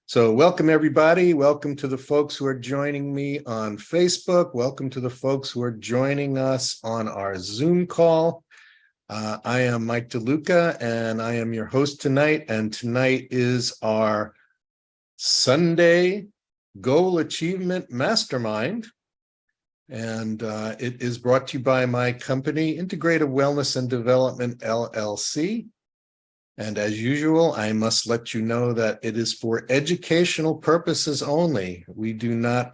So welcome everybody. Welcome to the folks who are joining me on Facebook. Welcome to the folks who are joining us on our Zoom call. I am Mike DeLuca and I am your host tonight. And tonight is our Sunday Goal Achievement Mastermind. And it is brought to you by my company, Integrative Wellness and Development, LLC. And as usual, I must let you know that it is for educational purposes only. We do not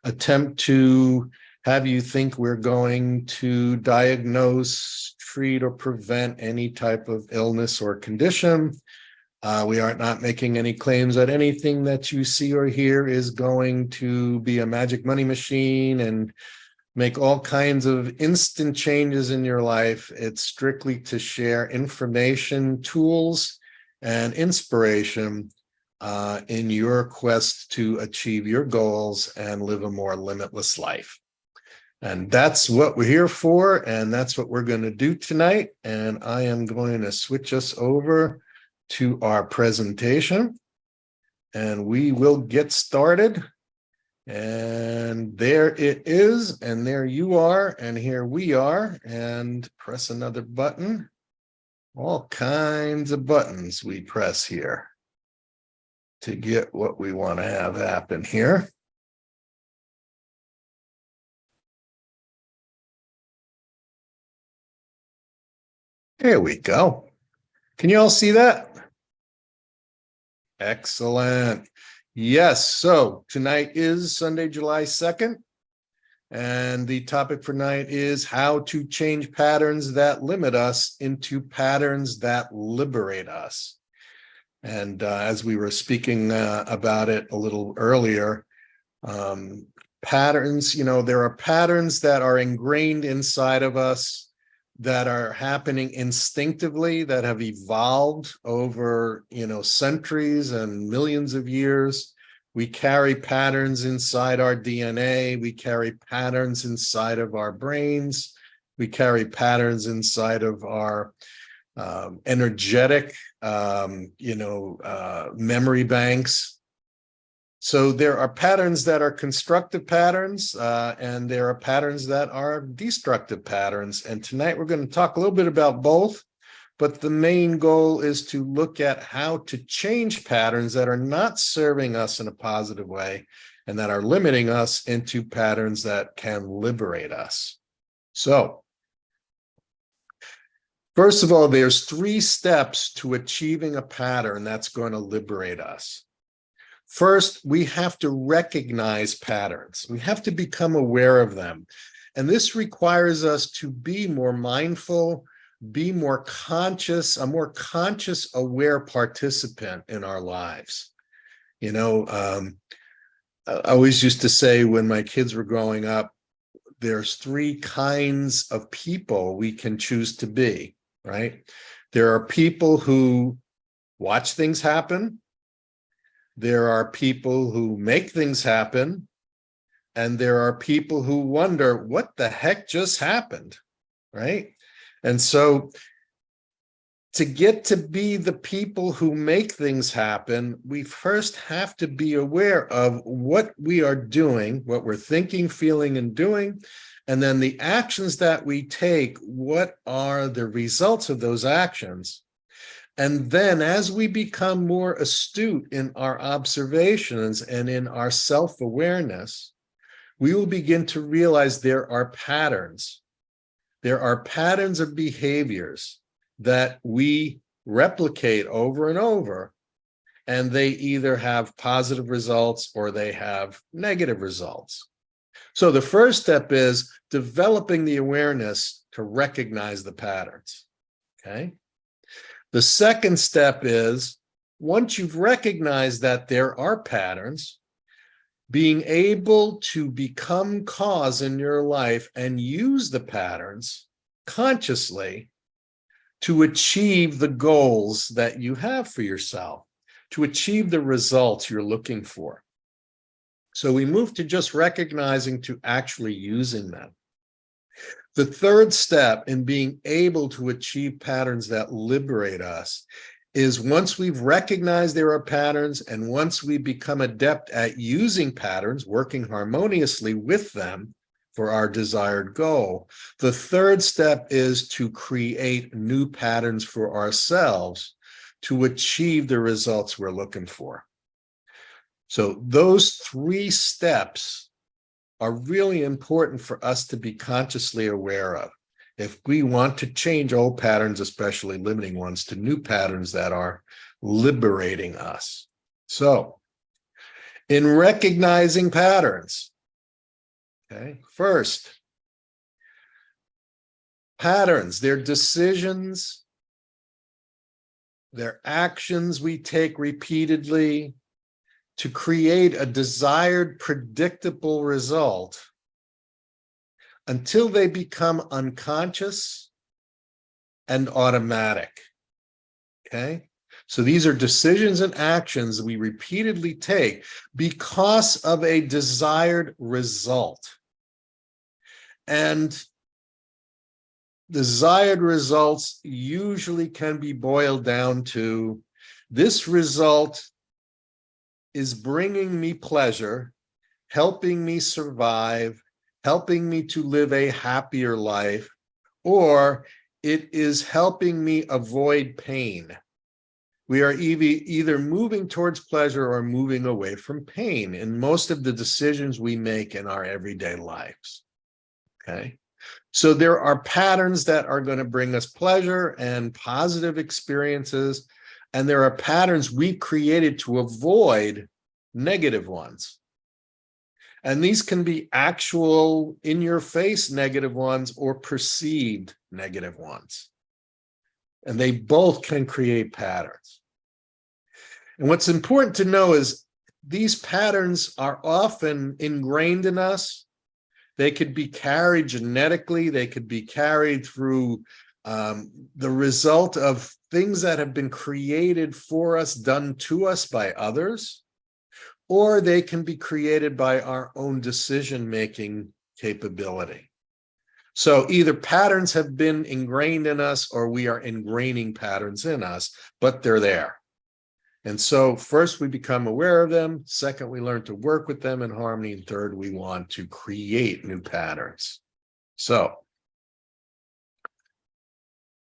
attempt to have you think we're going to diagnose, treat, or prevent any type of illness or condition. We are not making any claims that anything that you see or hear is going to be a magic money machine and make all kinds of instant changes in your life. It's strictly to share information, tools, and inspiration in your quest to achieve your goals and live a more limitless life. And that's what we're here for, and that's what we're going to do tonight. And I am going to switch us over to our presentation, and we will get started. And there it is, and there you are, and here we are, and press another button. All kinds of buttons we press here to get what we want to have happen here. There we go. Can you all see that? Excellent. Yes, so tonight is Sunday, July 2nd, and the topic for tonight is how to change patterns that limit us into patterns that liberate us. And as we were speaking about it a little earlier, patterns, there are patterns that are ingrained inside of us that are happening instinctively, that have evolved over, centuries and millions of years. We carry patterns inside our DNA. We carry patterns inside of our brains. We carry patterns inside of our energetic, memory banks. So there are patterns that are constructive patterns, and there are patterns that are destructive patterns. And tonight we're going to talk a little bit about both, but the main goal is to look at how to change patterns that are not serving us in a positive way and that are limiting us into patterns that can liberate us. So, first of all, there's 3 steps to achieving a pattern that's going to liberate us. First, we have to recognize patterns. We have to become aware of them. And this requires us to be more mindful, be more conscious, a more conscious, aware participant in our lives. I always used to say when my kids were growing up, there's 3 kinds of people we can choose to be, right? There are people who watch things happen. There are people who make things happen, and there are people who wonder, what the heck just happened, right? And so to get to be the people who make things happen, we first have to be aware of what we are doing, what we're thinking, feeling, and doing, and then the actions that we take, what are the results of those actions? And then as we become more astute in our observations and in our self-awareness, we will begin to realize there are patterns. There are patterns of behaviors that we replicate over and over, and they either have positive results or they have negative results. So the first step is developing the awareness to recognize the patterns, okay? The second step is, once you've recognized that there are patterns, being able to become cause in your life and use the patterns consciously to achieve the goals that you have for yourself, to achieve the results you're looking for. So we move to just recognizing to actually using them. The third step in being able to achieve patterns that liberate us is once we've recognized there are patterns and once we become adept at using patterns, working harmoniously with them for our desired goal, the third step is to create new patterns for ourselves to achieve the results we're looking for. So those three steps are really important for us to be consciously aware of if we want to change old patterns, especially limiting ones, to new patterns that are liberating us. So in recognizing patterns, okay, first, patterns, they're decisions, they're actions we take repeatedly to create a desired predictable result until they become unconscious and automatic, okay? So these are decisions and actions we repeatedly take because of a desired result. And desired results usually can be boiled down to this result is bringing me pleasure, helping me survive, helping me to live a happier life, or it is helping me avoid pain. We are either moving towards pleasure or moving away from pain in most of the decisions we make in our everyday lives, okay? So there are patterns that are going to bring us pleasure and positive experiences, and there are patterns we've created to avoid negative ones. And these can be actual in-your-face negative ones or perceived negative ones. And they both can create patterns. And what's important to know is these patterns are often ingrained in us. They could be carried genetically. They could be carried through the result of things that have been created for us, done to us by others, or they can be created by our own decision-making capability. So either patterns have been ingrained in us or we are ingraining patterns in us, but they're there. And so first we become aware of them, second we learn to work with them in harmony, and third we want to create new patterns. So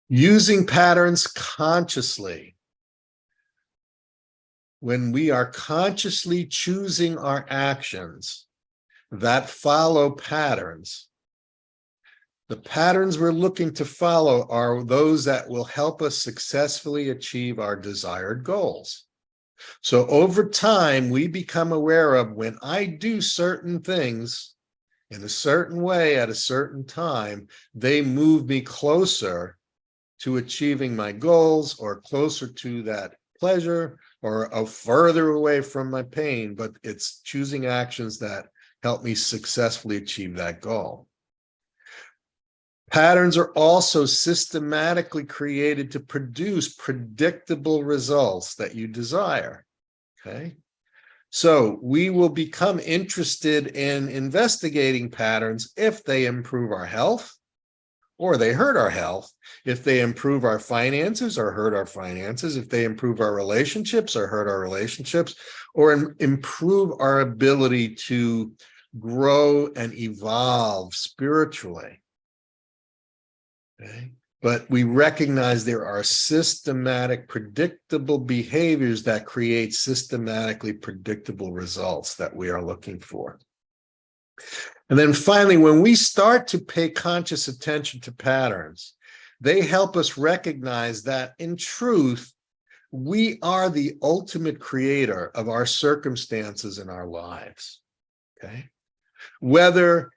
using patterns consciously. When we are consciously choosing our actions that follow patterns, the patterns we're looking to follow are those that will help us successfully achieve our desired goals. So over time, we become aware of when I do certain things in a certain way at a certain time, they move me closer to achieving my goals or closer to that pleasure or further away from my pain, but it's choosing actions that help me successfully achieve that goal. Patterns are also systematically created to produce predictable results that you desire, okay? So we will become interested in investigating patterns if they improve our health, or they hurt our health, if they improve our finances or hurt our finances, if they improve our relationships or hurt our relationships, or improve our ability to grow and evolve spiritually. Okay? But we recognize there are systematic, predictable behaviors that create systematically predictable results that we are looking for. And then finally, when we start to pay conscious attention to patterns, they help us recognize that in truth, we are the ultimate creator of our circumstances in our lives, okay? Whether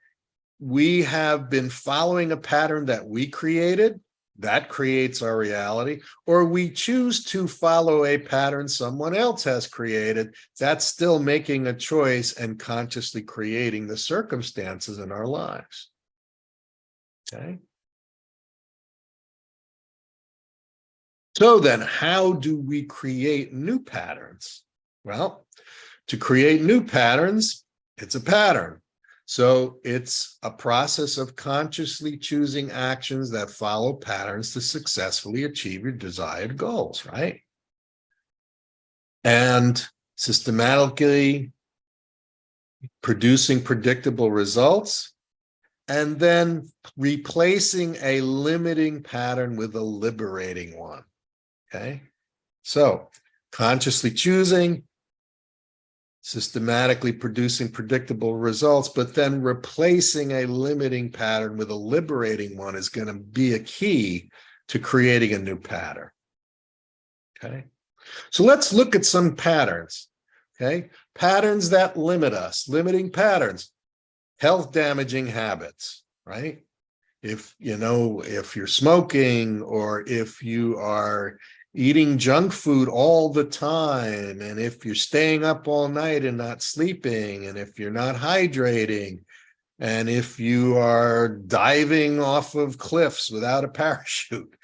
we have been following a pattern that we created, that creates our reality, or we choose to follow a pattern someone else has created, that's still making a choice and consciously creating the circumstances in our lives. Okay? So then, how do we create new patterns? Well, to create new patterns, it's a pattern. So it's a process of consciously choosing actions that follow patterns to successfully achieve your desired goals, right? and systematically producing predictable results, and then replacing a limiting pattern with a liberating one. Okay, so consciously choosing, systematically producing predictable results, but then replacing a limiting pattern with a liberating one is going to be a key to creating a new pattern. Okay, so let's look at some patterns. Okay, patterns that limit us, limiting patterns, health damaging habits, right? If you're smoking, or if you are eating junk food all the time, and if you're staying up all night and not sleeping, and if you're not hydrating, and if you are diving off of cliffs without a parachute,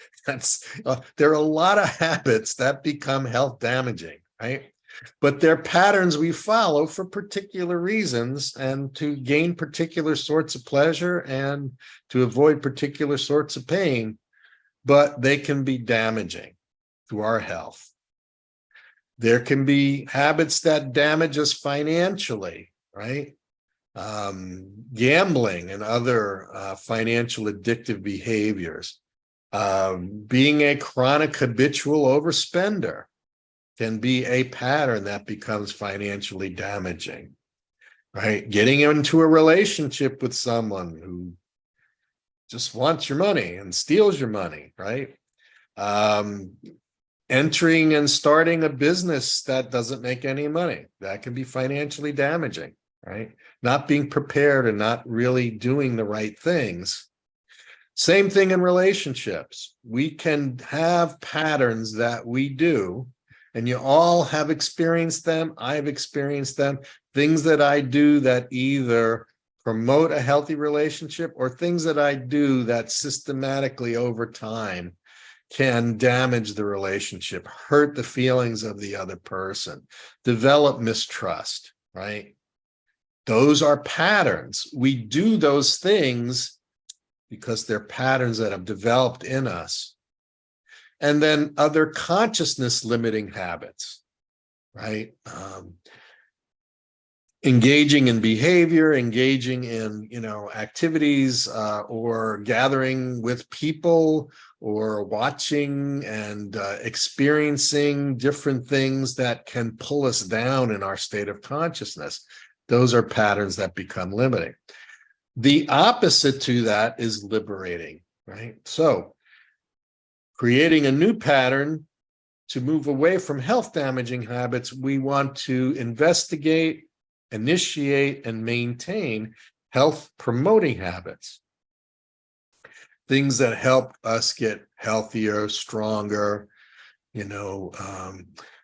there are a lot of habits that become health damaging, right? But they're patterns we follow for particular reasons and to gain particular sorts of pleasure and to avoid particular sorts of pain, but they can be damaging to our health. There can be habits that damage us financially, right? Gambling and other financial addictive behaviors. Being a chronic habitual overspender can be a pattern that becomes financially damaging, right? Getting into a relationship with someone who just wants your money and steals your money, right? Entering and starting a business that doesn't make any money, that can be financially damaging, right? Not being prepared and not really doing the right things. Same thing in relationships. We can have patterns that we do, and you all have experienced them. I've experienced them. Things that I do that either promote a healthy relationship, or things that I do that systematically over time can damage the relationship, hurt the feelings of the other person, develop mistrust, right? Those are patterns. We do those things because they're patterns that have developed in us. And then other consciousness limiting habits, right? Engaging in behavior, engaging in, activities, or gathering with people, or watching and experiencing different things that can pull us down in our state of consciousness. Those are patterns that become limiting. The opposite to that is liberating, right? So creating a new pattern to move away from health damaging habits, we want to investigate, initiate, and maintain health promoting habits. Things that help us get healthier, stronger,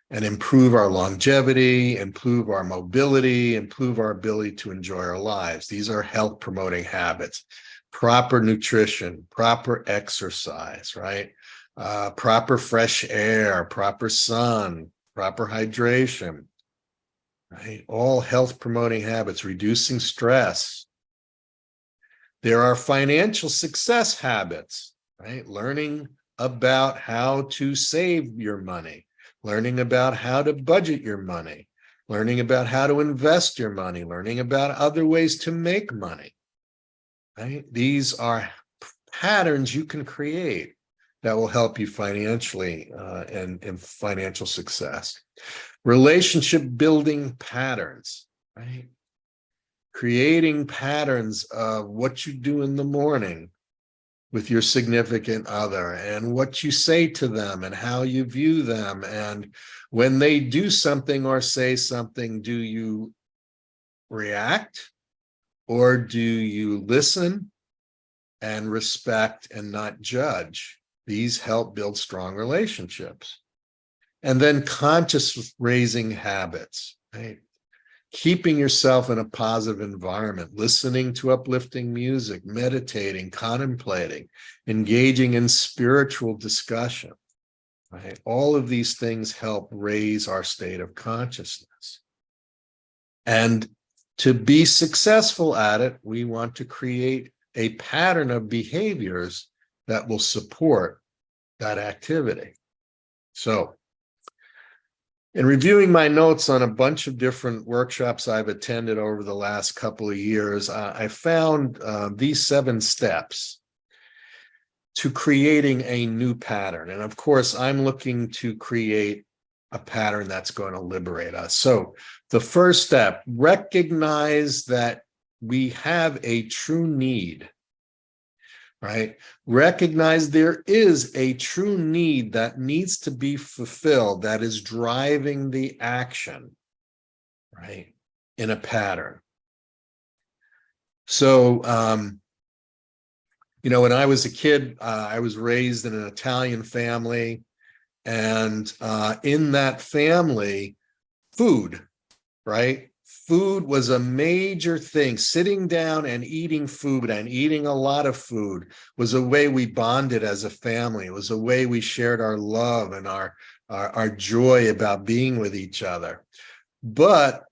and improve our longevity, improve our mobility, improve our ability to enjoy our lives. These are health promoting habits. Proper nutrition, proper exercise, right? Proper fresh air, proper sun, proper hydration, right? All health promoting habits, reducing stress. There are financial success habits, right? Learning about how to save your money, learning about how to budget your money, learning about how to invest your money, learning about other ways to make money, right? These are patterns you can create that will help you financially and in financial success. Relationship building patterns, right? Creating patterns of what you do in the morning with your significant other, and what you say to them, and how you view them, and when they do something or say something, do you react, or do you listen and respect and not judge? These help build strong relationships. And then conscious raising habits, right? Keeping yourself in a positive environment, listening to uplifting music, meditating, contemplating, engaging in spiritual discussion, right? All of these things help raise our state of consciousness. And to be successful at it, we want to create a pattern of behaviors that will support that activity. So In reviewing my notes on a bunch of different workshops I've attended over the last couple of years, I found these 7 steps to creating a new pattern. And of course, I'm looking to create a pattern that's going to liberate us. So the first step, recognize that we have a true need, right? Recognize there is a true need that needs to be fulfilled that is driving the action, right, in a pattern. So, you know, when I was a kid, I was raised in an Italian family, and in that family, food, right? Food was a major thing. Sitting down and eating food and eating a lot of food was a way we bonded as a family. It was a way we shared our love and our joy about being with each other. But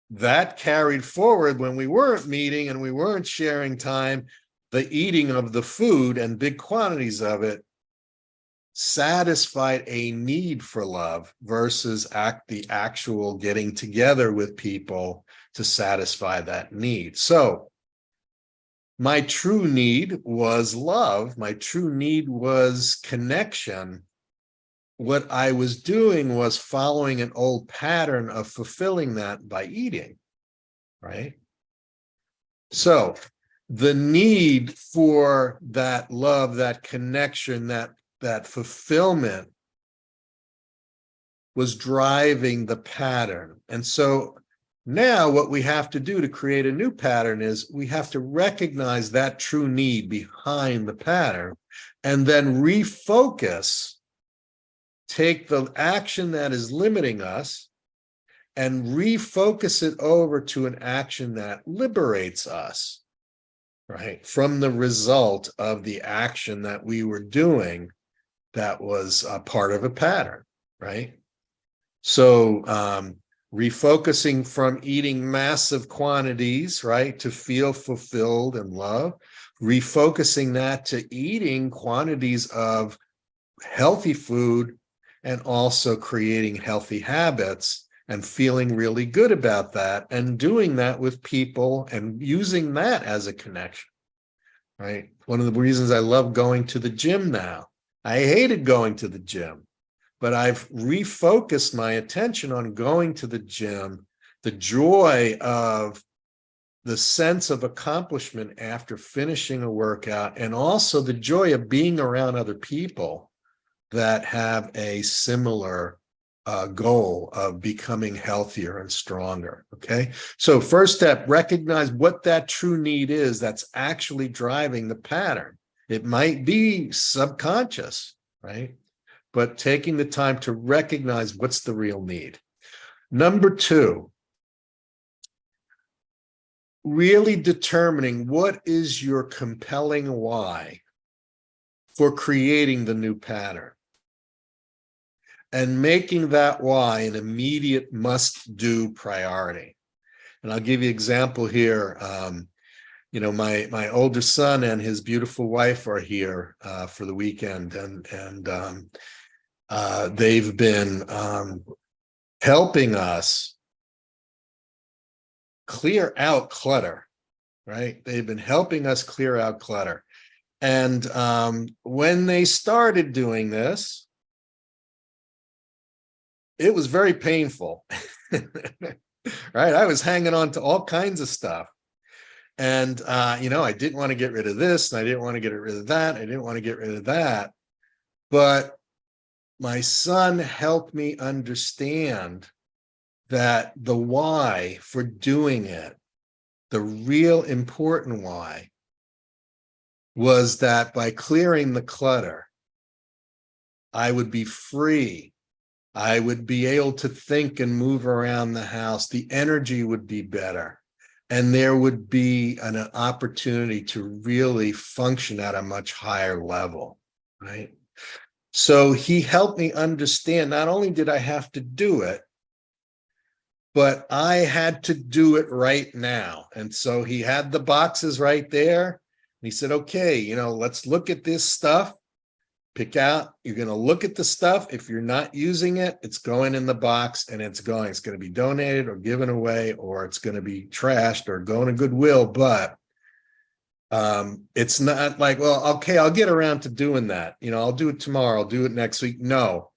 that carried forward when we weren't meeting and we weren't sharing time. The eating of the food and big quantities of it satisfied a need for love versus the actual getting together with people to satisfy that need. So my true need was love. My true need was connection. What I was doing was following an old pattern of fulfilling that by eating, right? So the need for that love, that connection, that fulfillment was driving the pattern. And so now what we have to do to create a new pattern is we have to recognize that true need behind the pattern and then refocus, take the action that is limiting us and refocus it over to an action that liberates us, right, from the result of the action that we were doing that was a part of a pattern, right? So refocusing from eating massive quantities, right, to feel fulfilled and love, refocusing that to eating quantities of healthy food and also creating healthy habits and feeling really good about that and doing that with people and using that as a connection, right? One of the reasons I love going to the gym now. I hated going to the gym, but I've refocused my attention on going to the gym, the joy of the sense of accomplishment after finishing a workout, and also the joy of being around other people that have a similar goal of becoming healthier and stronger, okay? So first step, recognize what that true need is that's actually driving the pattern. It might be subconscious, right? But taking the time to recognize what's the real need. Number 2, really determining what is your compelling why for creating the new pattern and making that why an immediate must-do priority. And I'll give you an example here. You know, my older son and his beautiful wife are here for the weekend, and they've been helping us clear out clutter, right? They've been helping us clear out clutter. And when they started doing this, it was very painful, right? I was hanging on to all kinds of stuff. And, you know, I didn't want to get rid of this, and I didn't want to get rid of that. I didn't want to get rid of that. But my son helped me understand that the why for doing it, the real important why, was that by clearing the clutter, I would be free. I would be able to think and move around the house. The energy would be better. And there would be an opportunity to really function at a much higher level, right? So he helped me understand, not only did I have to do it, but I had to do it right now. And so he had the boxes right there. And he said, okay, you know, let's look at this stuff. Pick out, you're going to look at the stuff. If you're not using it, it's going in the box and it's going to be donated or given away, or it's going to be trashed or going to Goodwill. But it's not like, well, okay, I'll get around to doing that. I'll do it tomorrow. I'll do it next week. No,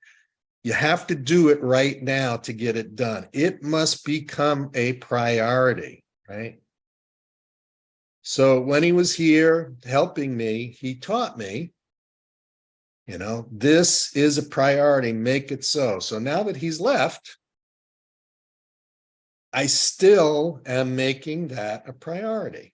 you have to do it right now to get it done. It must become a priority, right? So when he was here helping me, he taught me, this is a priority, make it so. So now that he's left, I still am making that a priority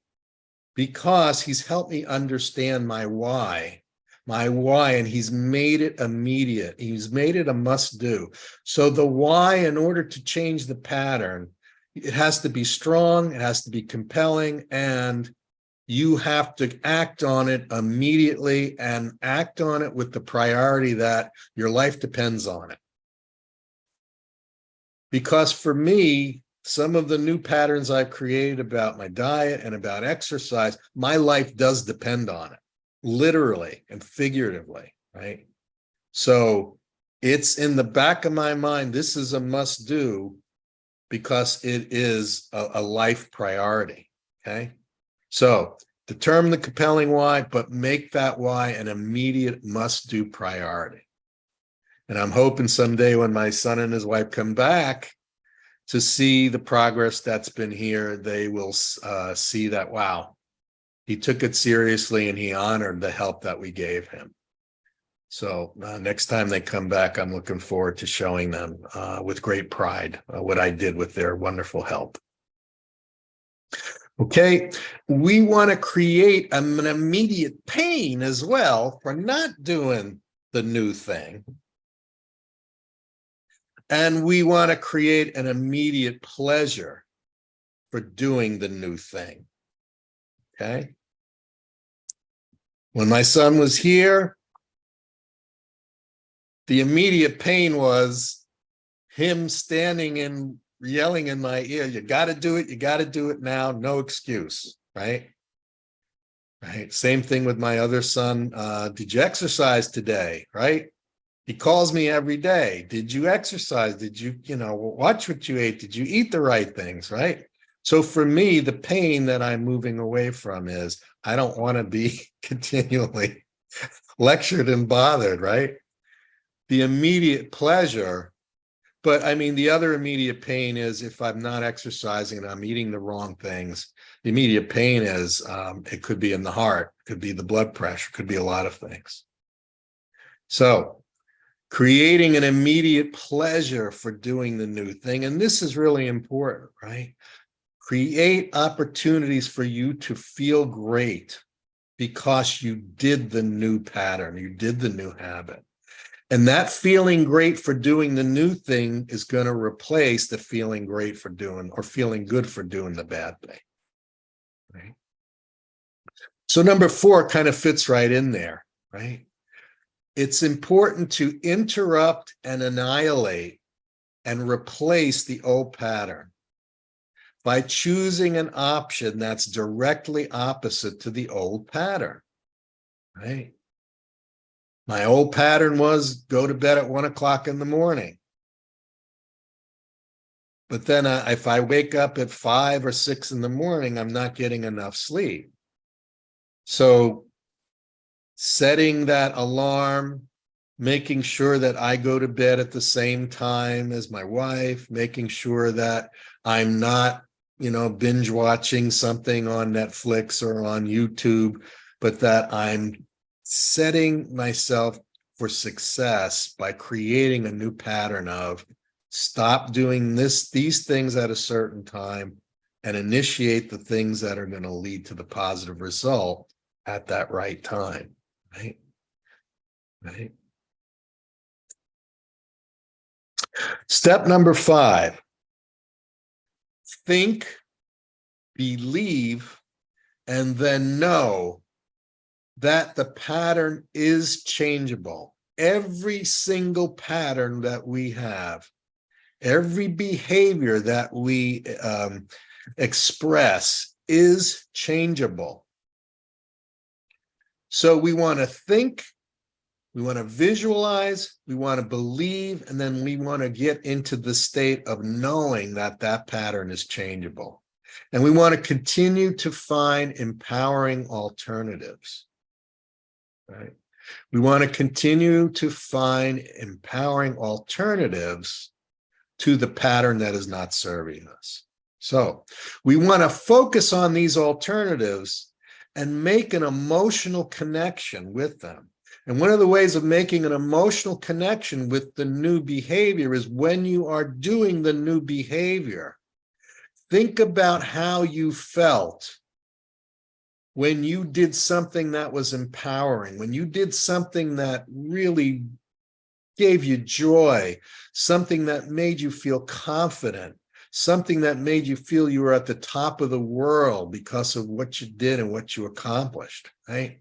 because he's helped me understand my why, and he's made it immediate. He's made it a must do. So the why, in order to change the pattern, it has to be strong, it has to be compelling, and you have to act on it immediately and act on it with the priority that your life depends on it. Because for me, some of the new patterns I've created about my diet and about exercise, my life does depend on it, literally and figuratively, right? So it's in the back of my mind, this is a must do because it is a life priority, okay? So determine the compelling why, but make that why an immediate must-do priority. And I'm hoping someday when my son and his wife come back to see the progress that's been here, they will see that, wow, he took it seriously and he honored the help that we gave him. So next time they come back, I'm looking forward to showing them with great pride what I did with their wonderful help. Okay, we want to create an immediate pain as well for not doing the new thing. And we want to create an immediate pleasure for doing the new thing. Okay. When my son was here, the immediate pain was him standing and yelling in my ear, you got to do it. You got to do it now. No excuse. Right. Right. Same thing with my other son. Did you exercise today? Right. He calls me every day. Did you exercise? Did you, watch what you ate? Did you eat the right things? Right. So for me, the pain that I'm moving away from is I don't want to be continually lectured and bothered. Right. The immediate pleasure. But I mean, the other immediate pain is if I'm not exercising and I'm eating the wrong things, the immediate pain is it could be in the heart, could be the blood pressure, could be a lot of things. So creating an immediate pleasure for doing the new thing. And this is really important, right? Create opportunities for you to feel great because you did the new pattern, you did the new habit. And that feeling great for doing the new thing is going to replace the feeling great for doing or feeling good for doing the bad thing. Right? So number 4 kind of fits right in there, right? It's important to interrupt and annihilate and replace the old pattern by choosing an option that's directly opposite to the old pattern, right? My old pattern was go to bed at 1 o'clock in the morning. But then if I wake up at 5 or 6 in the morning, I'm not getting enough sleep. So setting that alarm, making sure that I go to bed at the same time as my wife, making sure that I'm not, binge watching something on Netflix or on YouTube, but that I'm setting myself for success by creating a new pattern of stop doing these things at a certain time and initiate the things that are going to lead to the positive result at that right time, right? Right. Step number 5, think, believe, and then know that the pattern is changeable. Every single pattern that we have, every behavior that we express is changeable. So we want to think, We want to visualize, we want to believe, and then we want to get into the state of knowing that that pattern is changeable. And we want to continue to find empowering alternatives, right? We want to continue to find empowering alternatives to the pattern that is not serving us. So we want to focus on these alternatives and make an emotional connection with them. And one of the ways of making an emotional connection with the new behavior is when you are doing the new behavior, think about how you felt when you did something that was empowering, when you did something that really gave you joy, something that made you feel confident, something that made you feel you were at the top of the world because of what you did and what you accomplished, right?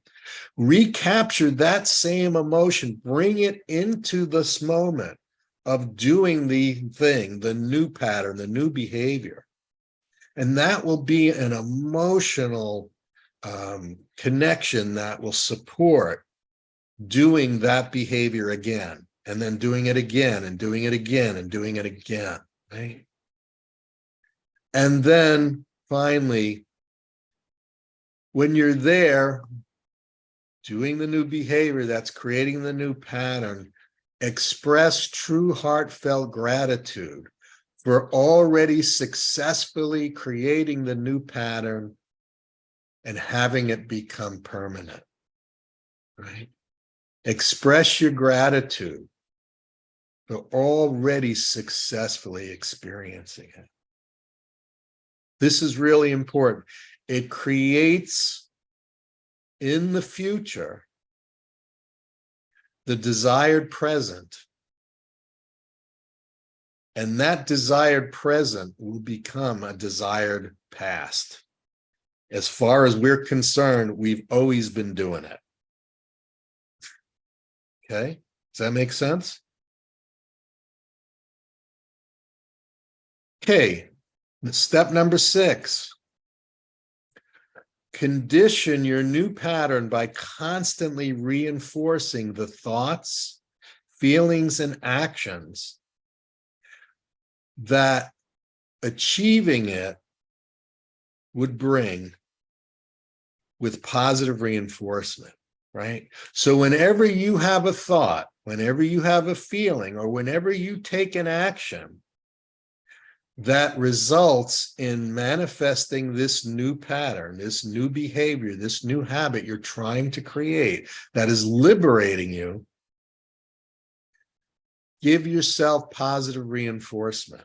Recapture that same emotion, bring it into this moment of doing the thing, the new pattern, the new behavior. And that will be an emotional connection that will support doing that behavior again, and then doing it again, and doing it again, and doing it again, right? And then finally, when you're there, doing the new behavior that's creating the new pattern, express true heartfelt gratitude for already successfully creating the new pattern and having it become permanent, right? Express your gratitude for already successfully experiencing it. This is really important. It creates in the future the desired present, and that desired present will become a desired past. As far as we're concerned, we've always been doing it. Okay, does that make sense? Okay, step number 6. Condition your new pattern by constantly reinforcing the thoughts, feelings, and actions that achieving it would bring with positive reinforcement, right? So whenever you have a thought, whenever you have a feeling, or whenever you take an action that results in manifesting this new pattern, this new behavior, this new habit you're trying to create that is liberating you, give yourself positive reinforcement.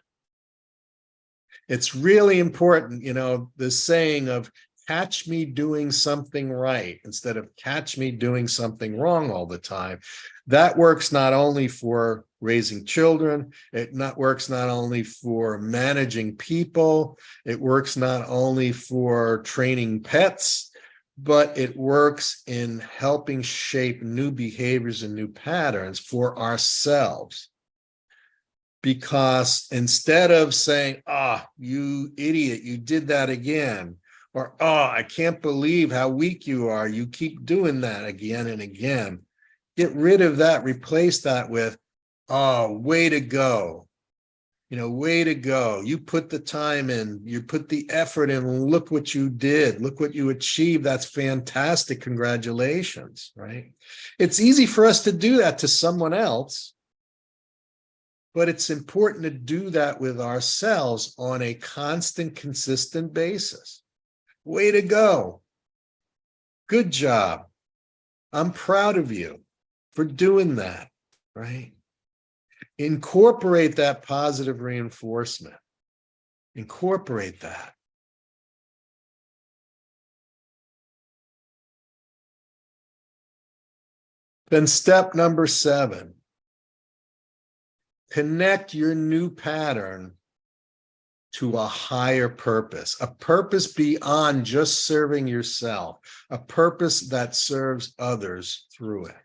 It's really important, you know, the saying of catch me doing something right instead of catch me doing something wrong all the time. That works not only for raising children, works not only for managing people, it works not only for training pets, but it works in helping shape new behaviors and new patterns for ourselves. Because instead of saying, "Ah, you idiot, you did that again," or, "Oh, I can't believe how weak you are, you keep doing that again and again," get rid of that, replace that with, "Oh, way to go. You know, way to go. You put the time in, you put the effort in, look what you did, look what you achieved. That's fantastic. Congratulations," right? It's easy for us to do that to someone else, but it's important to do that with ourselves on a constant, consistent basis. Way to go. Good job. I'm proud of you for doing that, right? Incorporate that positive reinforcement. Incorporate that. Then step number 7. Connect your new pattern to a higher purpose, a purpose beyond just serving yourself, a purpose that serves others through it.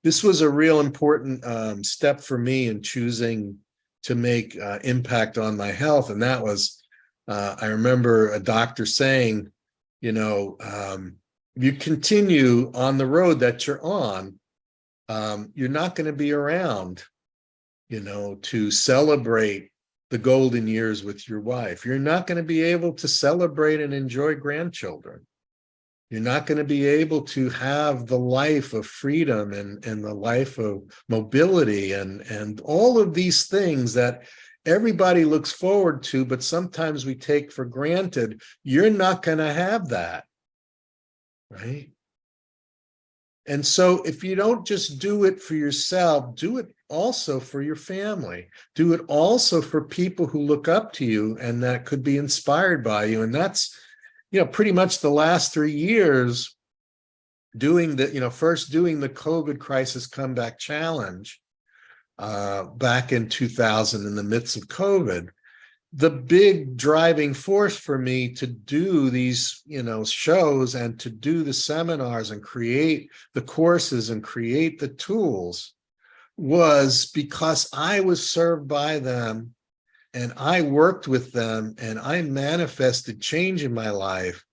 This was a real important step for me in choosing to make impact on my health. And that was, I remember a doctor saying, you know, If you continue on the road that you're on, you're not going to be around, to celebrate the golden years with your wife. You're not going to be able to celebrate and enjoy grandchildren. You're not going to be able to have the life of freedom and the life of mobility and all of these things that everybody looks forward to, but sometimes we take for granted. You're not going to have that, right? And so if you don't just do it for yourself, do it also for your family. Do it also for people who look up to you and that could be inspired by you. And that's, pretty much the last 3 years doing the, first doing the COVID crisis comeback challenge back in 2000 in the midst of COVID. The big driving force for me to do these, shows and to do the seminars and create the courses and create the tools was because I was served by them and I worked with them and I manifested change in my life.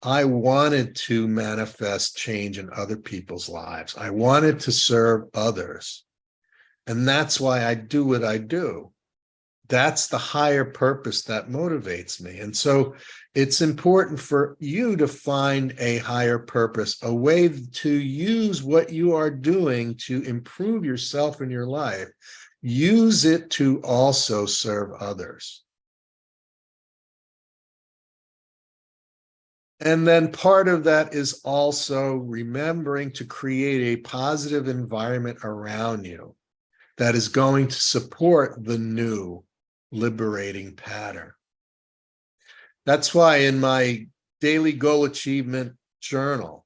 I wanted to manifest change in other people's lives. I wanted to serve others. And that's why I do what I do. That's the higher purpose that motivates me. And so it's important for you to find a higher purpose, a way to use what you are doing to improve yourself in your life. Use it to also serve others. And then part of that is also remembering to create a positive environment around you that is going to support the new liberating pattern. That's why in my daily goal achievement journal,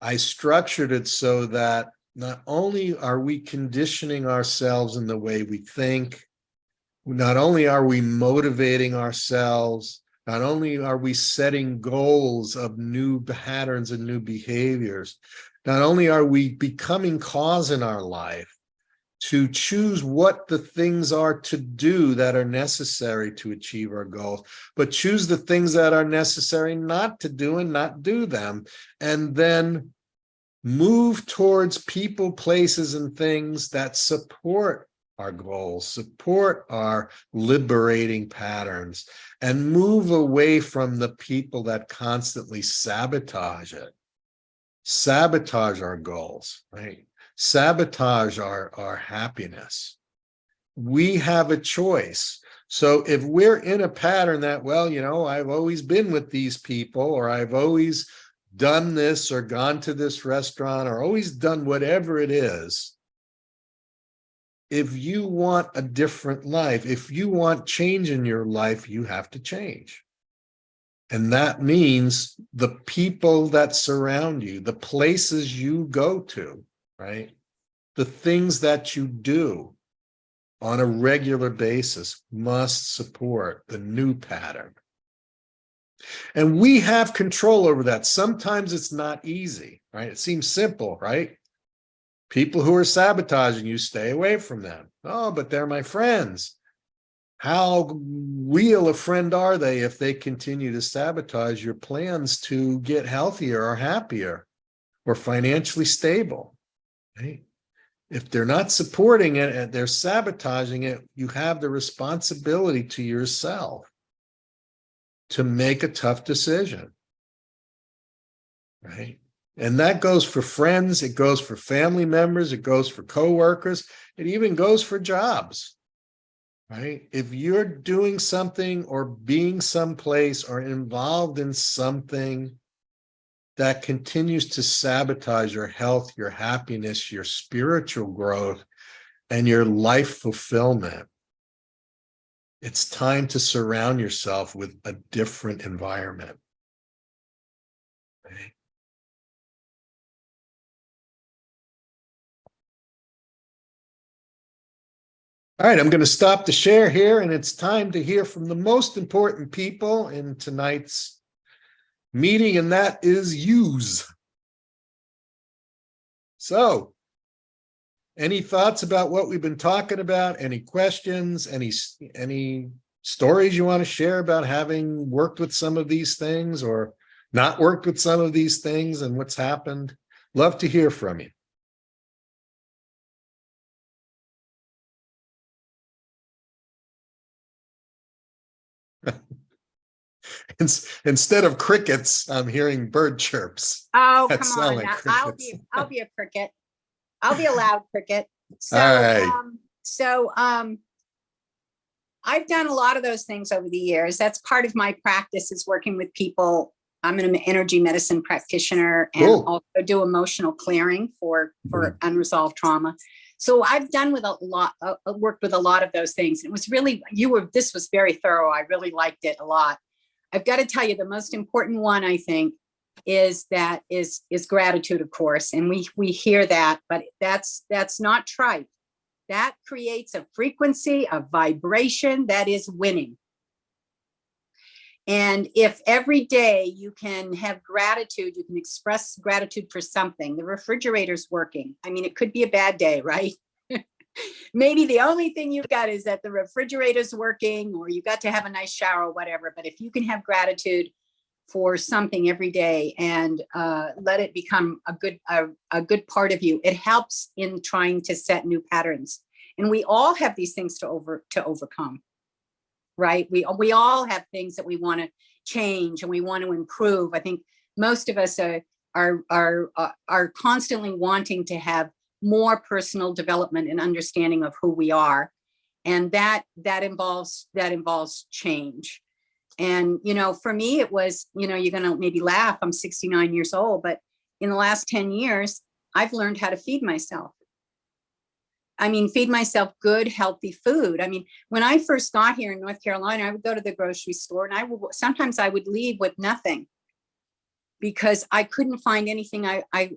I structured it so that not only are we conditioning ourselves in the way we think, not only are we motivating ourselves, not only are we setting goals of new patterns and new behaviors, not only are we becoming cause in our life to choose what the things are to do that are necessary to achieve our goals, but choose the things that are necessary not to do and not do them, and then move towards people, places, and things that support our goals, support our liberating patterns, and move away from the people that constantly sabotage it, sabotage our goals, right? Sabotage our happiness. We have a choice. So if we're in a pattern that, well, I've always been with these people, or I've always done this or gone to this restaurant or always done whatever it is, if you want a different life, if you want change in your life, you have to change. And that means the people that surround you, the places you go to, right? The things that you do on a regular basis must support the new pattern. And we have control over that. Sometimes it's not easy, right? It seems simple, right? People who are sabotaging you, stay away from them. Oh, but they're my friends. How real a friend are they if they continue to sabotage your plans to get healthier or happier or financially stable, right? If they're not supporting it and they're sabotaging it, you have the responsibility to yourself to make a tough decision, right? And that goes for friends, it goes for family members, it goes for coworkers, it even goes for jobs, right? If you're doing something or being someplace or involved in something that continues to sabotage your health, your happiness, your spiritual growth, and your life fulfillment, it's time to surround yourself with a different environment. Okay. All right, I'm going to stop the share here, and it's time to hear from the most important people in tonight's meeting, and that is yous. So, any thoughts about what we've been talking about? Any questions? Any stories you want to share about having worked with some of these things, or not worked with some of these things and what's happened? Love to hear from you. Instead of crickets, I'm hearing bird chirps. Oh, That come sound on. like I'll crickets. be a cricket. I'll be a loud cricket. So, All right. I've done a lot of those things over the years. That's part of my practice, is working with people. I'm an energy medicine practitioner and Cool. also do emotional clearing for unresolved trauma. So I've done worked with a lot of those things. It was really, this was very thorough. I really liked it a lot. I've got to tell you, the most important one, I think, is gratitude, of course. And we hear that, but that's not trite. That creates a frequency, a vibration that is winning. And if every day you can have gratitude, you can express gratitude for something. The refrigerator's working. I mean, it could be a bad day, right? Maybe the only thing you've got is that the refrigerator's working, or you got to have a nice shower or whatever. But if you can have gratitude for something every day and let it become a good part of you, it helps in trying to set new patterns. And we all have these things to overcome, right? We all have things that we want to change and we want to improve. I think most of us are constantly wanting to have more personal development and understanding of who we are, and that involves change. And for me, it was, you're gonna maybe laugh, I'm 69 years old, but in the last 10 years, I've learned how to feed myself. I mean, feed myself good, healthy food. I mean, when I first got here in North Carolina, I would go to the grocery store and sometimes I would leave with nothing because I couldn't find anything I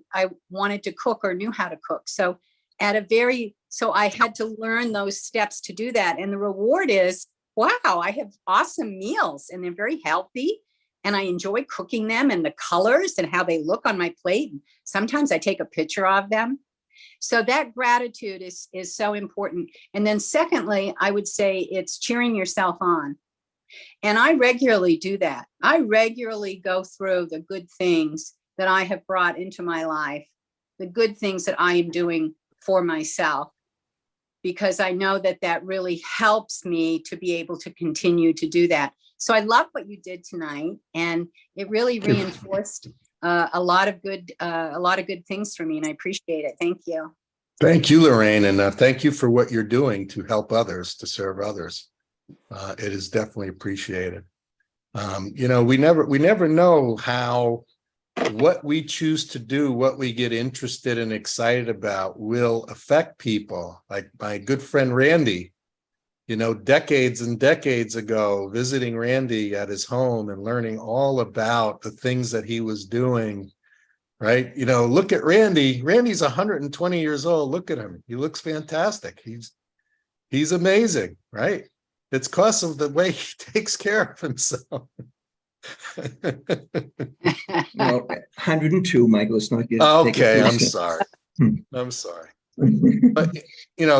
wanted to cook or knew how to cook. So I had to learn those steps to do that. And the reward is, wow, I have awesome meals and they're very healthy and I enjoy cooking them, and the colors and how they look on my plate. Sometimes I take a picture of them. So that gratitude is so important. And then secondly, I would say it's cheering yourself on. And I regularly do that. I regularly go through the good things that I have brought into my life, the good things that I am doing for myself, because I know that really helps me to be able to continue to do that. So I love what you did tonight, and it really reinforced a lot of good things for me, and I appreciate it. Thank you. Thank you, Lorraine, and thank you for what you're doing to help others, to serve others. It is definitely appreciated. We never know how what we choose to do, what we get interested and excited about will affect people. Like my good friend Randy, decades and decades ago, visiting Randy at his home and learning all about the things that he was doing, right? Look at Randy. Randy's 120 years old. Look at him. He looks fantastic. He's amazing, right? It's because of the way he takes care of himself. Well, 102, Michael. Let's not get okay. I'm sorry. I'm sorry. But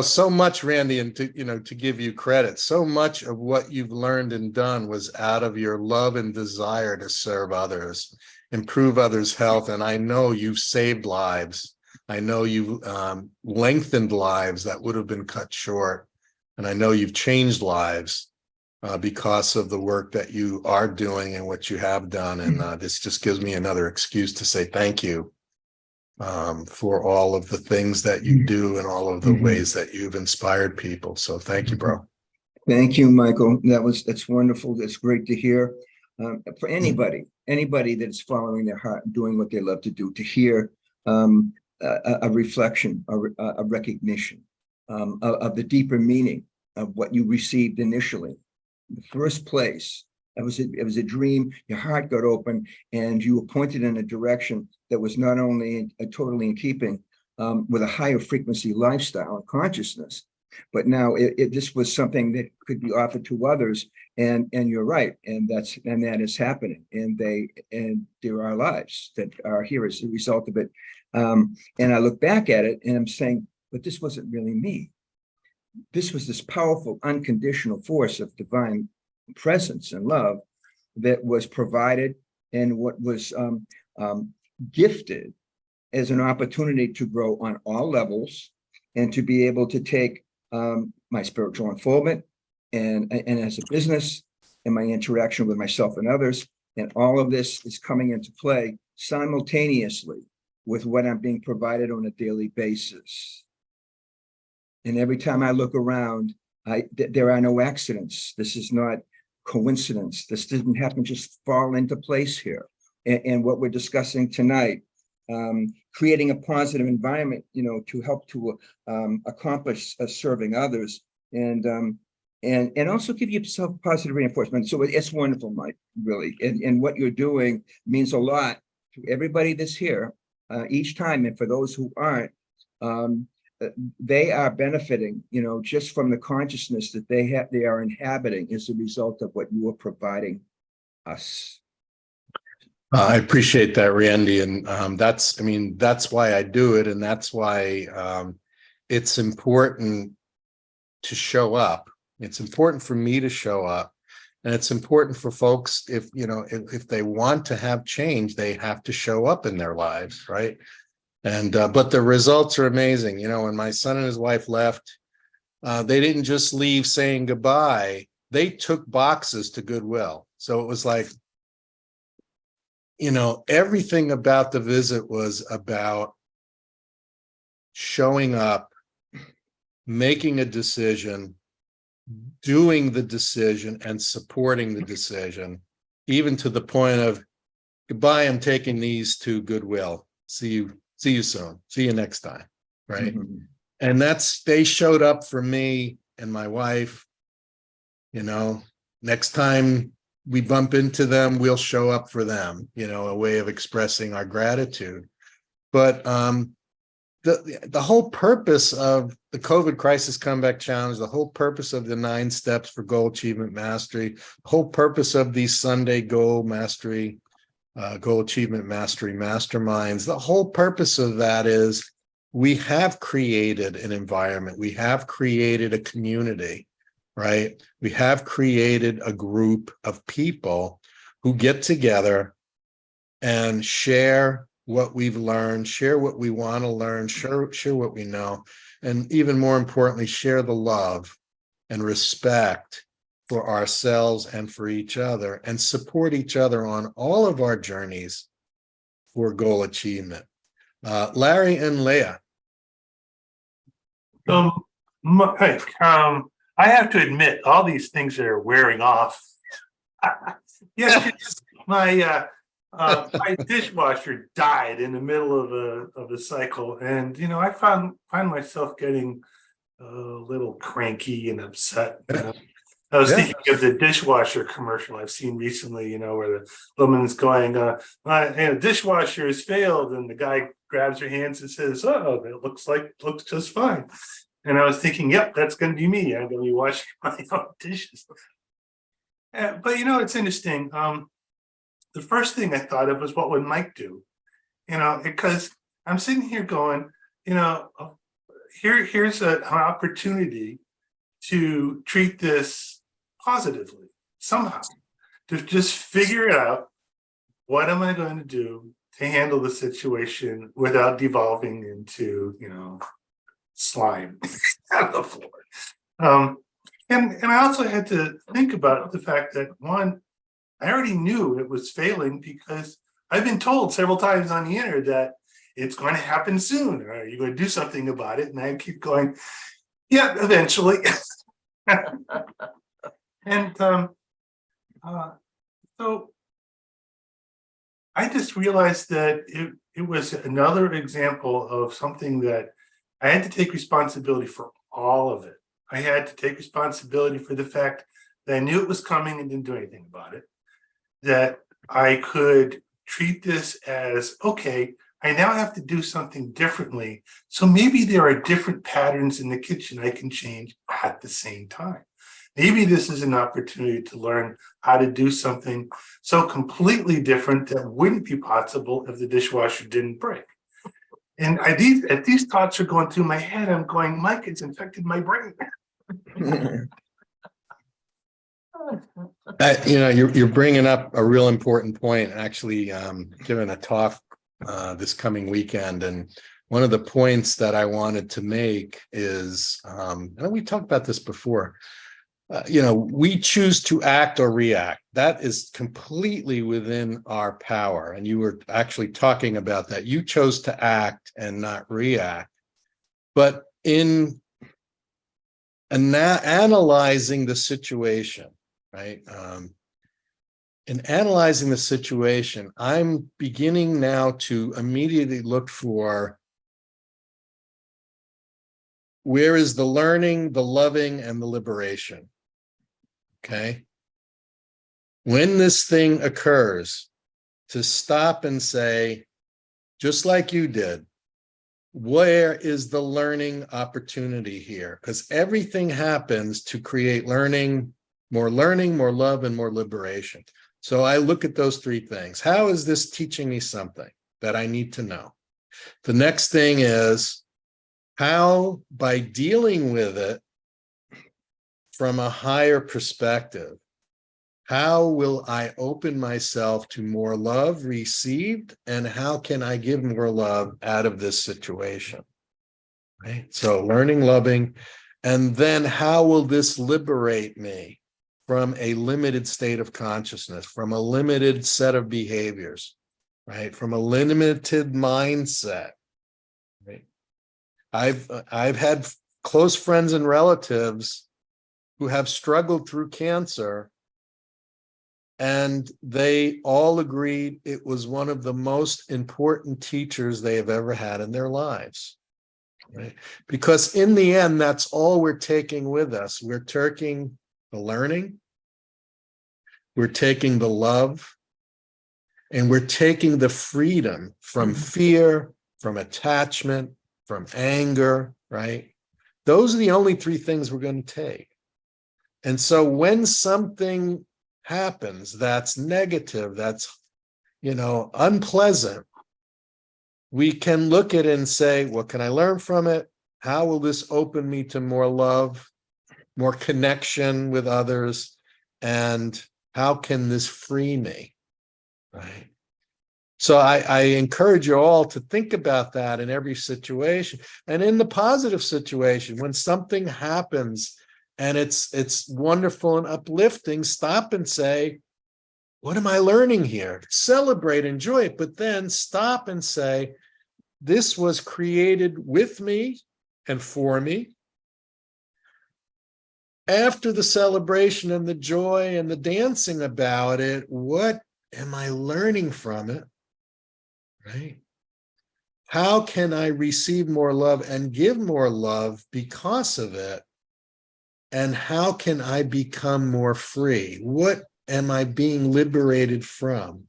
so much, Randy, and to give you credit, so much of what you've learned and done was out of your love and desire to serve others, improve others' health. And I know you've saved lives. I know you've lengthened lives that would have been cut short. And I know you've changed lives because of the work that you are doing and what you have done. And this just gives me another excuse to say thank you for all of the things that you do and all of the ways that you've inspired people. So thank you, bro. Thank you, Michael. That's wonderful. That's great to hear. For anybody that's following their heart and doing what they love to do, to hear a reflection, a recognition of the deeper meaning of what you received initially. In the first place, it was a dream. Your heart got open and you were pointed in a direction that was not only totally in keeping with a higher frequency lifestyle and consciousness, but now this was something that could be offered to others. And you're right, and that is happening. And there are lives that are here as a result of it. And I look back at it and I'm saying, but this wasn't really me. This was this powerful, unconditional force of divine presence and love that was provided and what was gifted as an opportunity to grow on all levels and to be able to take my spiritual unfoldment and as a business and my interaction with myself and others. And all of this is coming into play simultaneously with what I'm being provided on a daily basis. And every time I look around, there are no accidents. This is not coincidence. This didn't happen, just fall into place here. And what we're discussing tonight, creating a positive environment, to help to accomplish serving others, and also give yourself positive reinforcement. So it's wonderful, Mike, really. And what you're doing means a lot to everybody that's here each time. And for those who aren't, they are benefiting, just from the consciousness that they are inhabiting as a result of what you are providing us. I appreciate that, Randy. And that's why I do it. And that's why it's important to show up. It's important for me to show up. And it's important for folks, if they want to have change, they have to show up in their lives, right? And but the results are amazing. When my son and his wife left, they didn't just leave saying goodbye. They took boxes to Goodwill. So it was like, everything about the visit was about showing up, making a decision, doing the decision, and supporting the decision, even to the point of, goodbye, I'm taking these to Goodwill. See you soon. See you next time. Right. Mm-hmm. And they showed up for me and my wife. Next time we bump into them, we'll show up for them, a way of expressing our gratitude. But the whole purpose of the COVID Crisis Comeback Challenge, the whole purpose of the 9 steps for goal achievement mastery, the whole purpose of these Sunday goal achievement mastery masterminds, the whole purpose of that is we have created an environment, we have created a community, right? We have created a group of people who get together and share what we've learned, share what we want to learn, share what we know, and even more importantly, share the love and respect for ourselves and for each other, and support each other on all of our journeys for goal achievement. Larry and Leah. Mike, I have to admit, all these things are wearing off. Yes, my dishwasher died in the middle of a cycle, and I find myself getting a little cranky and upset. I was thinking of the dishwasher commercial I've seen recently, where the woman's going, my dishwasher has failed, and the guy grabs her hands and says, "Oh, it looks just fine." And I was thinking, yep, that's going to be me. I'm going to be washing my own dishes. But it's interesting. The first thing I thought of was, what would Mike do? Because I'm sitting here going, here's an opportunity to treat this positively somehow, to just figure it out. What am I going to do to handle the situation without devolving into, slime on the floor? And I also had to think about the fact that, one, I already knew it was failing because I've been told several times on the internet that it's going to happen soon, or you're going to do something about it. And I keep going, yeah, eventually. And so I just realized that it was another example of something that I had to take responsibility for all of it. I had to take responsibility for the fact that I knew it was coming and didn't do anything about it. That I could treat this as, okay, I now have to do something differently. So maybe there are different patterns in the kitchen I can change at the same time. Maybe this is an opportunity to learn how to do something so completely different that wouldn't be possible if the dishwasher didn't break. And as these thoughts are going through my head, I'm going, Mike, it's infected my brain. You're bringing up a real important point. Actually, giving a talk this coming weekend, and one of the points that I wanted to make is, and we talked about this before. We choose to act or react. That is completely within our power. And you were actually talking about that. You chose to act and not react. But in analyzing the situation, right? In analyzing the situation, I'm beginning now to immediately look for where is the learning, the loving, and the liberation. Okay. When this thing occurs, to stop and say, just like you did, where is the learning opportunity here? Because everything happens to create learning, more love, and more liberation. So I look at those three things. How is this teaching me something that I need to know? The next thing is how, by dealing with it from a higher perspective, how will I open myself to more love received, and how can I give more love out of this situation? Right? So learning, loving, and then how will this liberate me from a limited state of consciousness, from a limited set of behaviors, right? From a limited mindset, right? I've had close friends and relatives who have struggled through cancer, and they all agreed it was one of the most important teachers they have ever had in their lives. Right? Because in the end, that's all we're taking with us. We're taking the learning, we're taking the love, and we're taking the freedom from fear, from attachment, from anger, right? Those are the only three things we're going to take. And so when something happens that's negative, that's, unpleasant, we can look at it and say, what can I learn from it? How will this open me to more love, more connection with others? And how can this free me? Right. So I encourage you all to think about that in every situation. And in the positive situation, when something happens and it's wonderful and uplifting, stop and say, what am I learning here? Celebrate, enjoy it, but then stop and say, this was created with me and for me. After the celebration and the joy and the dancing about it, what am I learning from it? Right? How can I receive more love and give more love because of it? And how can I become more free? What am I being liberated from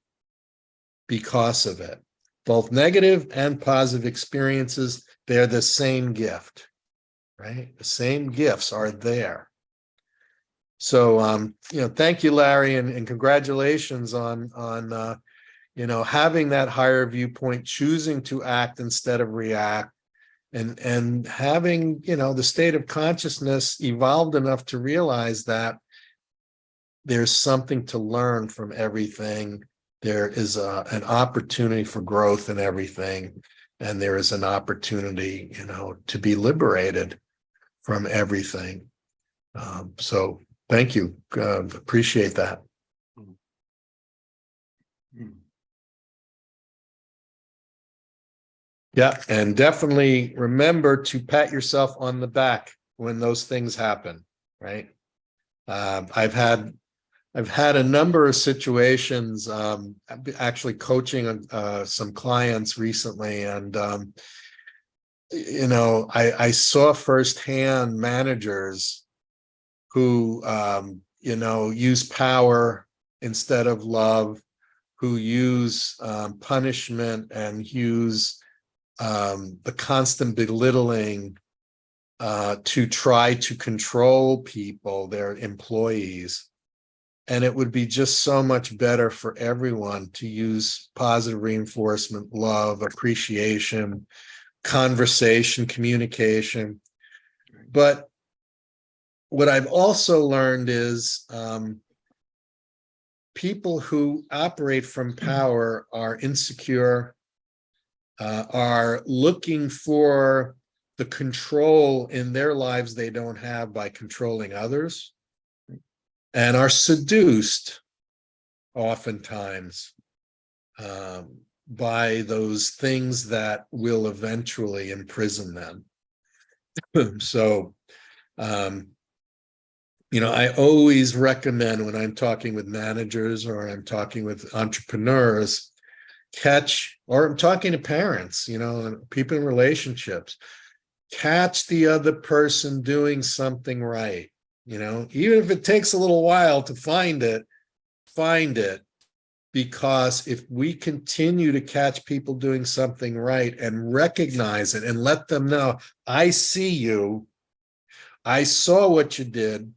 because of it? Both negative and positive experiences, they're the same gift, right? The same gifts are there. So, thank you, Larry, and congratulations on having that higher viewpoint, choosing to act instead of react, and having, the state of consciousness evolved enough to realize that there's something to learn from everything. There is an opportunity for growth in everything. And there is an opportunity, to be liberated from everything. So thank you. Appreciate that. Yeah, and definitely remember to pat yourself on the back when those things happen, right? I've had a number of situations, actually coaching some clients recently, and I saw firsthand managers who use power instead of love, who use punishment and use the constant belittling to try to control people, their employees. And it would be just so much better for everyone to use positive reinforcement, love, appreciation, conversation, communication. But what I've also learned is people who operate from power are insecure, are looking for the control in their lives they don't have by controlling others, and are seduced oftentimes by those things that will eventually imprison them. So, you know, I always recommend when I'm talking with managers or I'm talking with entrepreneurs, or I'm talking to parents, you know, and people in relationships, catch the other person doing something right. You know, even if it takes a little while to find it, because if we continue to catch people doing something right and recognize it and let them know, I see you, I saw what you did,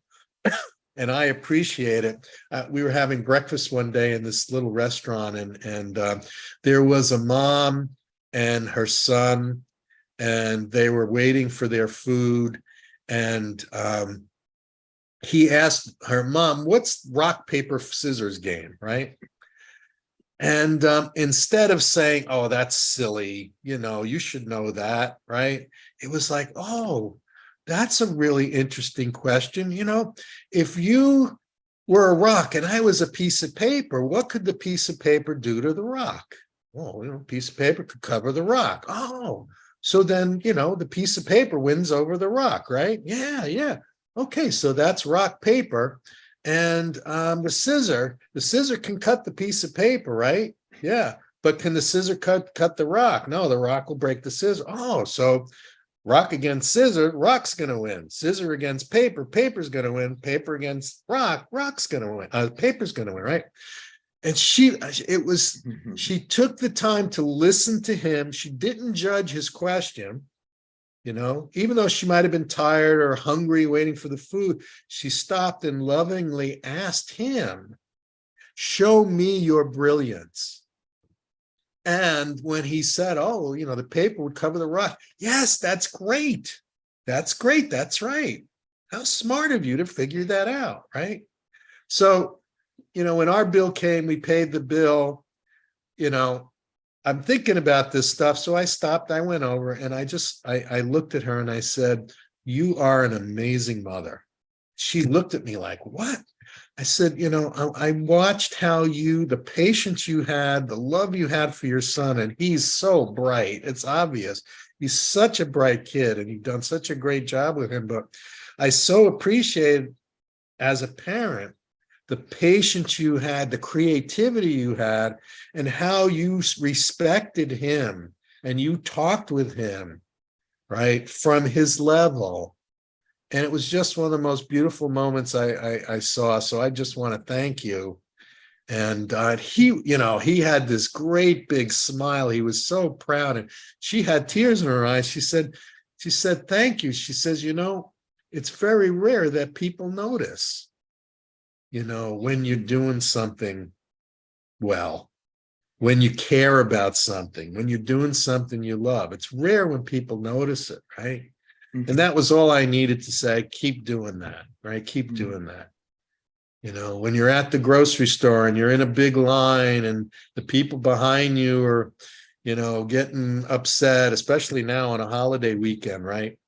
and I appreciate it. We were having breakfast one day in this little restaurant, and there was a mom and her son, and they were waiting for their food, and he asked her mom, "What's rock, paper, scissors game?" Right? And instead of saying, "Oh, that's silly, you know, you should know that," right? It was like, "Oh, that's a really interesting question. You know, if you were a rock and I was a piece of paper, what could the piece of paper do to the rock?" Well, you know, a piece of paper could cover the rock. Oh, so then, you know, the piece of paper wins over the rock, right? Yeah, yeah. Okay, so that's rock, paper. And the scissor can cut the piece of paper, right? Yeah. But can the scissor cut the rock? No, the rock will break the scissor. Oh, so rock against scissor, rock's going to win. Scissor against paper, paper's going to win. Paper against rock, rock's going to win. Paper's going to win, right? And she took the time to listen to him. She didn't judge his question. You know, even though she might have been tired or hungry waiting for the food, she stopped and lovingly asked him, "Show me your brilliance." And when he said, "Oh, you know, the paper would cover the rock," "Yes, that's great. That's great. That's right. How smart of you to figure that out," right? So, you know, when our bill came, we paid the bill, you know, I'm thinking about this stuff. So I stopped, I went over, and I looked at her and I said, "You are an amazing mother." She looked at me like, "What?" I said, "You know, I watched how the patience you had, the love you had for your son, and he's so bright. It's obvious. He's such a bright kid and you've done such a great job with him. But I so appreciated as a parent the patience you had, the creativity you had, and how you respected him and you talked with him, right, from his level." And it was just one of the most beautiful moments I saw. So I just want to thank you. And he, you know, he had this great big smile. He was so proud, and she had tears in her eyes. She said, "Thank you." She says, "You know, it's very rare that people notice, you know, when you're doing something well, when you care about something, when you're doing something you love. It's rare when people notice it, right?" And that was all I needed to say. Keep doing that, right? Keep doing that. You know, when you're at the grocery store and you're in a big line and the people behind you are, you know, getting upset, especially now on a holiday weekend, right?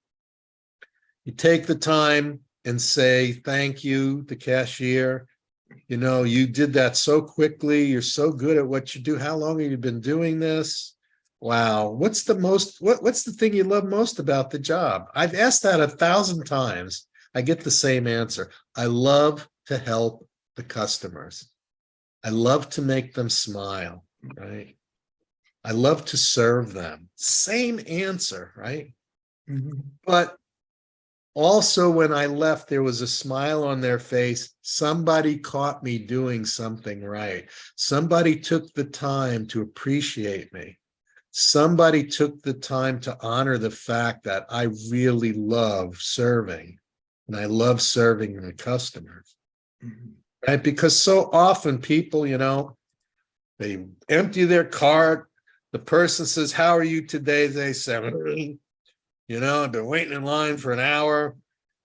You take the time and say, "Thank you," the cashier. "You know, you did that so quickly. You're so good at what you do. How long have you been doing this? Wow. What's the thing you love most about the job?" I've asked that 1,000 times. I get the same answer. "I love to help the customers. I love to make them smile," right? "I love to serve them." Same answer, right? But also, when I left, there was a smile on their face. Somebody caught me doing something right. Somebody took the time to appreciate me. Somebody took the time to honor the fact that I really love serving, and I love serving the customers. Right? Because so often people, you know, they empty their cart. The person says, "How are you today?" They say, "You know, I've been waiting in line for an hour."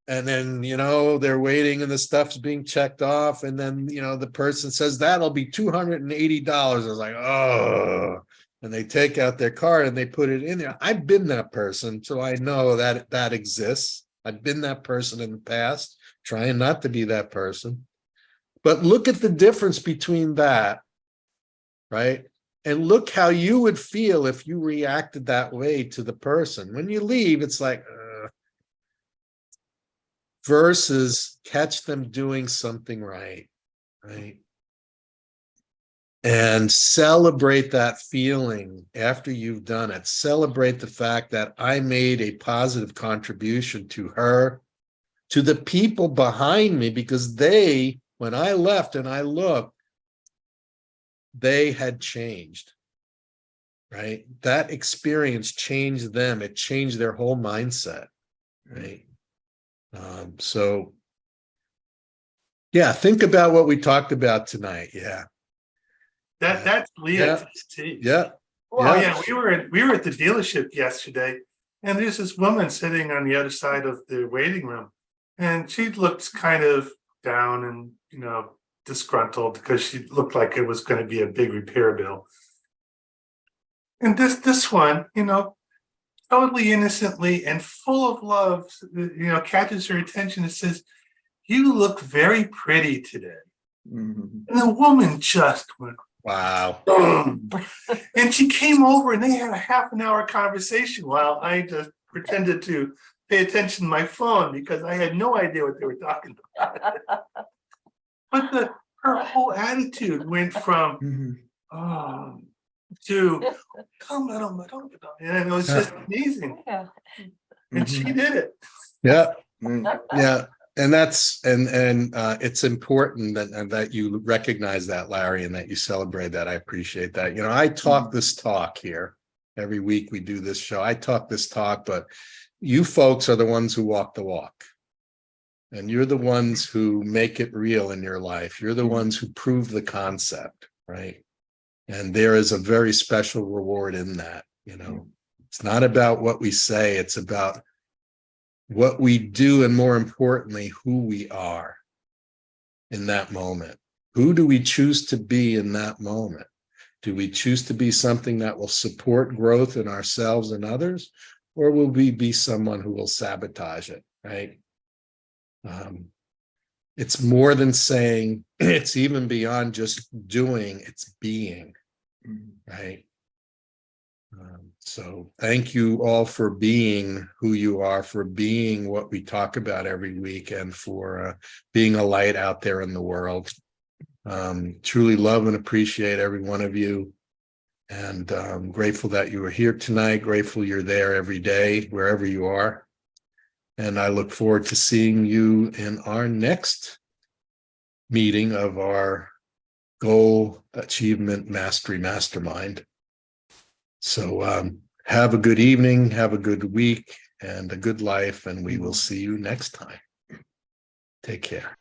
And then, they're waiting and the stuff's being checked off. And then, the person says, that'll be $280. I was like, oh, and they take out their card and they put it in there. I've been that person, so I know that that exists. I've been that person in the past, trying not to be that person. But look at the difference between that, right? And look how you would feel if you reacted that way to the person. When you leave, it's like, versus catch them doing something right? And celebrate that feeling after you've done it. Celebrate the fact that I made a positive contribution to her, to the people behind me, because they, when I left and I looked, they had changed, right? That experience changed them. It changed their whole mindset, right? So yeah, think about what we talked about tonight. Yeah. That's Leah. Yeah. Oh yeah, we were at the dealership yesterday, and there's this woman sitting on the other side of the waiting room, and she looked kind of down and disgruntled because she looked like it was going to be a big repair bill. And this one, totally innocently and full of love, catches her attention and says, "You look very pretty today." Mhm. And the woman just went, Wow. boom. And she came over and they had a half an hour conversation while I just pretended to pay attention to my phone because I had no idea what they were talking about. But her whole attitude went from Mhm. to come on, and it was just amazing. Yeah. And she did it. Yeah. Mhm. Yeah. And that's it's important that you recognize that, Larry, and that you celebrate that. I appreciate that. I talk this talk here every week. We do this show. I talk this talk, but you folks are the ones who walk the walk. And you're the ones who make it real in your life. You're the ones who prove the concept, right? And there is a very special reward in that. It's not about what we say, it's about what we do, and more importantly, who we are in that moment. Who do we choose to be in that moment? Do we choose to be something that will support growth in ourselves and others, or will we be someone who will sabotage it, right? It's more than saying, it's even beyond just doing, it's being, right? So thank you all for being who you are, for being what we talk about every week, and for being a light out there in the world. Truly love and appreciate every one of you. And I'm grateful that you were here tonight, grateful you're there every day, wherever you are. And I look forward to seeing you in our next meeting of our Goal Achievement Mastery Mastermind. So have a good evening, have a good week, and a good life, and we will see you next time. Take care.